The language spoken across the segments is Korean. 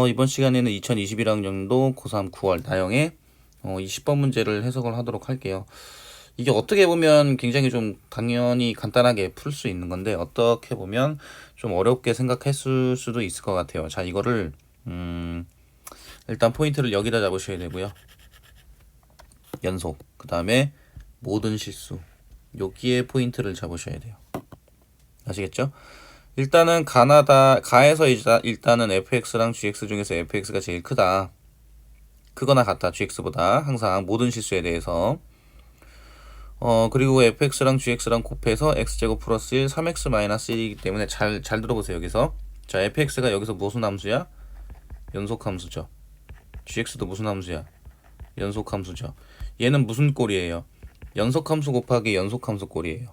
이번 시간에는 2021학년도 고3 9월 나형의 20번 문제를 해석을 하도록 할게요. 이게 어떻게 보면 굉장히 좀 당연히 간단하게 풀 수 있는 건데 어떻게 보면 좀 어렵게 생각했을 수도 있을 것 같아요. 자, 이거를 일단 포인트를 여기다 잡으셔야 되고요. 연속, 그 다음에 모든 실수, 여기에 포인트를 잡으셔야 돼요. 아시겠죠? 일단은 가에서 일단은 fx랑 gx 중에서 fx가 제일 크다. 크거나 같다. gx보다 항상 모든 실수에 대해서. 그리고 fx랑 gx랑 곱해서 x제곱 플러스 1, 3x 마이너스 1이기 때문에 잘 들어보세요. 여기서. 자, fx가 여기서 무슨 함수야? 연속 함수죠. gx도 무슨 함수야? 연속 함수죠. 얘는 무슨 꼴이에요? 연속 함수 곱하기 연속 함수 꼴이에요.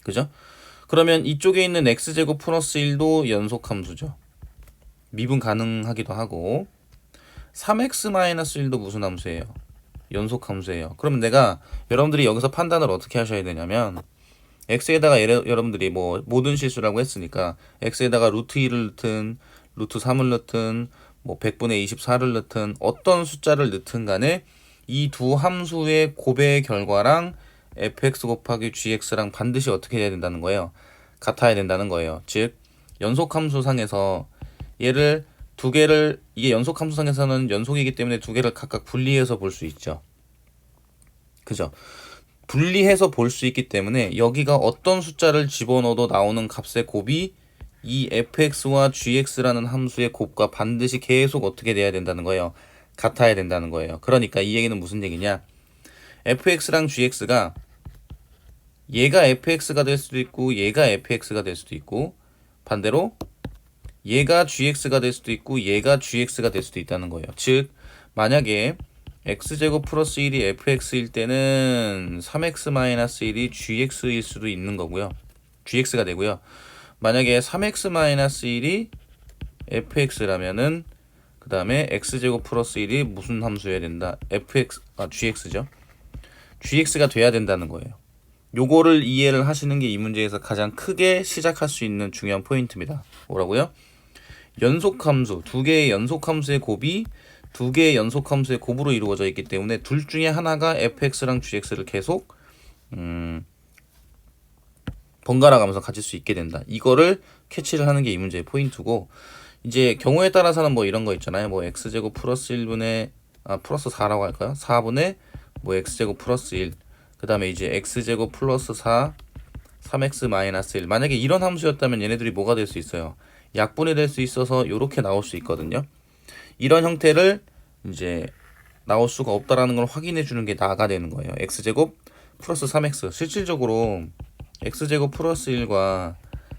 그죠? 그러면 이쪽에 있는 x제곱 플러스 1도 연속 함수죠. 미분 가능하기도 하고 3x-1도 무슨 함수예요? 연속 함수예요. 그러면 내가 여러분들이 여기서 판단을 어떻게 하셔야 되냐면 x에다가 여러분들이 뭐 모든 실수라고 했으니까 x에다가 루트 1을 넣든 루트 3을 넣든 뭐 100분의 24를 넣든 어떤 숫자를 넣든 간에 이 두 함수의 곱의 결과랑 fx 곱하기 gx랑 반드시 어떻게 해야 된다는 거예요? 같아야 된다는 거예요. 즉 연속 함수상에서 얘를 두 개를 이게 연속 함수상에서는 연속이기 때문에 두 개를 각각 분리해서 볼 수 있죠. 그죠? 분리해서 볼 수 있기 때문에 여기가 어떤 숫자를 집어넣어도 나오는 값의 곱이 이 fx와 gx라는 함수의 곱과 반드시 계속 어떻게 돼야 된다는 거예요? 같아야 된다는 거예요. 그러니까 이 얘기는 무슨 얘기냐? fx랑 gx가 얘가 fx가 될 수도 있고 얘가 fx가 될 수도 있고 반대로 얘가 gx가 될 수도 있고 얘가 gx가 될 수도 있다는 거예요. 즉 만약에 x제곱 플러스 1이 fx일 때는 3x-1이 gx일 수도 있는 거고요. gx가 되고요. 만약에 3x-1이 fx라면은 그 다음에 x제곱 플러스 1이 무슨 함수여야 된다? gx죠. gx가 돼야 된다는 거예요. 요거를 이해를 하시는 게 이 문제에서 가장 크게 시작할 수 있는 중요한 포인트입니다. 뭐라고요? 연속함수, 두 개의 연속함수의 곱이 두 개의 연속함수의 곱으로 이루어져 있기 때문에 둘 중에 하나가 fx랑 gx를 계속 번갈아 가면서 가질 수 있게 된다. 이거를 캐치를 하는 게 이 문제의 포인트고 이제 경우에 따라서는 뭐 이런 거 있잖아요. 뭐 x제곱 플러스 1분의 플러스 4라고 할까요? 4분의 뭐 x제곱 플러스 1. 그 다음에 이제 x제곱 플러스 4 3x 마이너스 1. 만약에 이런 함수였다면 얘네들이 뭐가 될 수 있어요? 약분이 될 수 있어서 이렇게 나올 수 있거든요. 이런 형태를 이제 나올 수가 없다라는 걸 확인해 주는 게 나가 되는 거예요. x제곱 플러스 3x. 실질적으로 x제곱 플러스 1과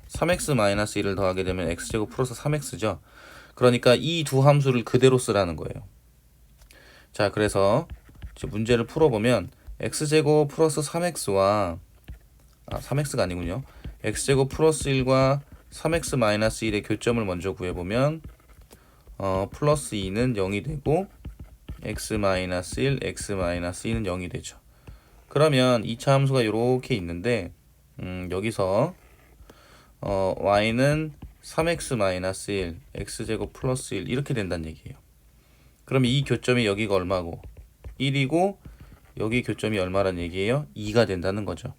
3x 마이너스 1을 더하게 되면 x제곱 플러스 3x죠. 그러니까 이 두 함수를 그대로 쓰라는 거예요. 자, 그래서 이제 문제를 풀어보면 x제곱 플러스 3x와 3x가 아니군요. x제곱 플러스 1과 3x 마이너스 1의 교점을 먼저 구해보면 플러스 2는 0이 되고 x 마이너스 1, x 마이너스 2는 0이 되죠. 그러면 2차 함수가 이렇게 있는데 여기서 y는 3x 마이너스 1, x제곱 플러스 1 이렇게 된다는 얘기예요. 그럼 이 교점이 여기가 얼마고 1이고 여기 교점이 얼마란 얘기예요? 2가 된다는 거죠.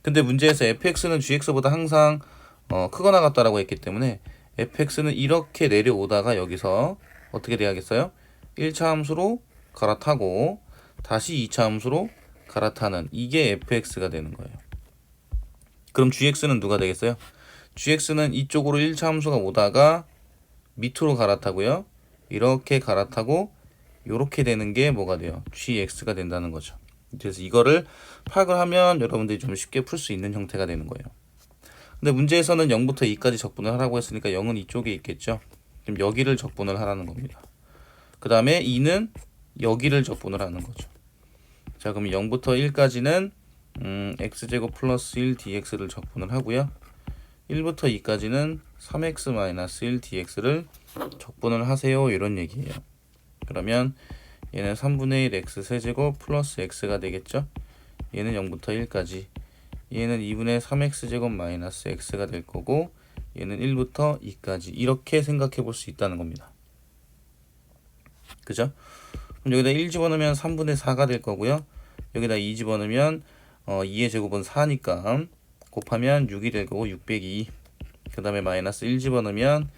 근데 문제에서 fx는 gx보다 항상 크거나 같다라고 했기 때문에 fx는 이렇게 내려오다가 여기서 어떻게 돼야겠어요? 1차 함수로 갈아타고 다시 2차 함수로 갈아타는 이게 fx가 되는 거예요. 그럼 gx는 누가 되겠어요? gx는 이쪽으로 1차 함수가 오다가 밑으로 갈아타고요. 이렇게 갈아타고 이렇게 되는 게 뭐가 돼요? gx가 된다는 거죠. 그래서 이거를 파악을 하면 여러분들이 좀 쉽게 풀 수 있는 형태가 되는 거예요. 근데 문제에서는 0부터 2까지 적분을 하라고 했으니까 0은 이쪽에 있겠죠. 그럼 여기를 적분을 하라는 겁니다. 그 다음에 2는 여기를 적분을 하는 거죠. 자, 그럼 0부터 1까지는 x제곱 플러스 1 dx를 적분을 하고요. 1부터 2까지는 3x-1 dx를 적분을 하세요. 이런 얘기예요. 그러면 얘는 3분의 1 x 세제곱 플러스 x가 되겠죠. 얘는 0부터 1까지. 얘는 2분의 3x제곱 마이너스 x가 될 거고 얘는 1부터 2까지 이렇게 생각해 볼 수 있다는 겁니다. 그죠? 그럼 여기다 1 집어넣으면 3분의 4가 될 거고요. 여기다 2 집어넣으면 2의 제곱은 4니까 곱하면 6이 될 거고 6 빼기 2. 그 다음에 마이너스 1 집어넣으면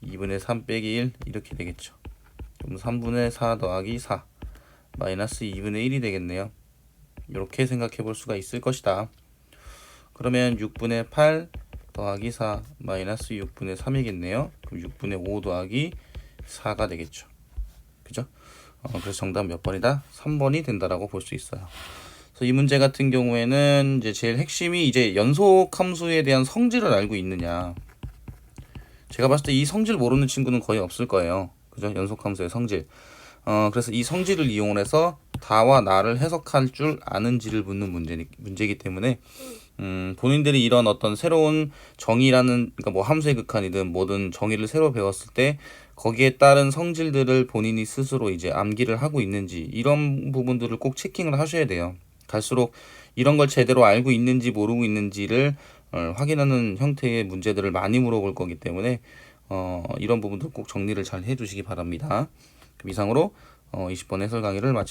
2분의 3 빼기 1 이렇게 되겠죠. 그럼 3분의 4 더하기 4 마이너스 2분의 1이 되겠네요. 이렇게 생각해 볼 수가 있을 것이다. 그러면 6분의 8 더하기 4 마이너스 6분의 3이겠네요. 그럼 6분의 5 더하기 4가 되겠죠. 그죠? 그래서 정답 몇 번이다? 3번이 된다라고 볼 수 있어요. 그래서 이 문제 같은 경우에는 이제 제일 핵심이 이제 연속 함수에 대한 성질을 알고 있느냐. 제가 봤을 때 이 성질 모르는 친구는 거의 없을 거예요. 그죠? 연속 함수의 성질. 그래서 이 성질을 이용해서 다와 나를 해석할 줄 아는지를 묻는 문제이기 때문에 본인들이 이런 어떤 새로운 정의라는, 그러니까 뭐 함수의 극한이든 뭐든 정의를 새로 배웠을 때 거기에 따른 성질들을 본인이 스스로 이제 암기를 하고 있는지 이런 부분들을 꼭 체킹을 하셔야 돼요. 갈수록 이런 걸 제대로 알고 있는지 모르고 있는지를 확인하는 형태의 문제들을 많이 물어볼 거기 때문에 이런 부분도 꼭 정리를 잘 해주시기 바랍니다. 그럼 이상으로 20번 해설 강의를 마치도록 하겠습니다.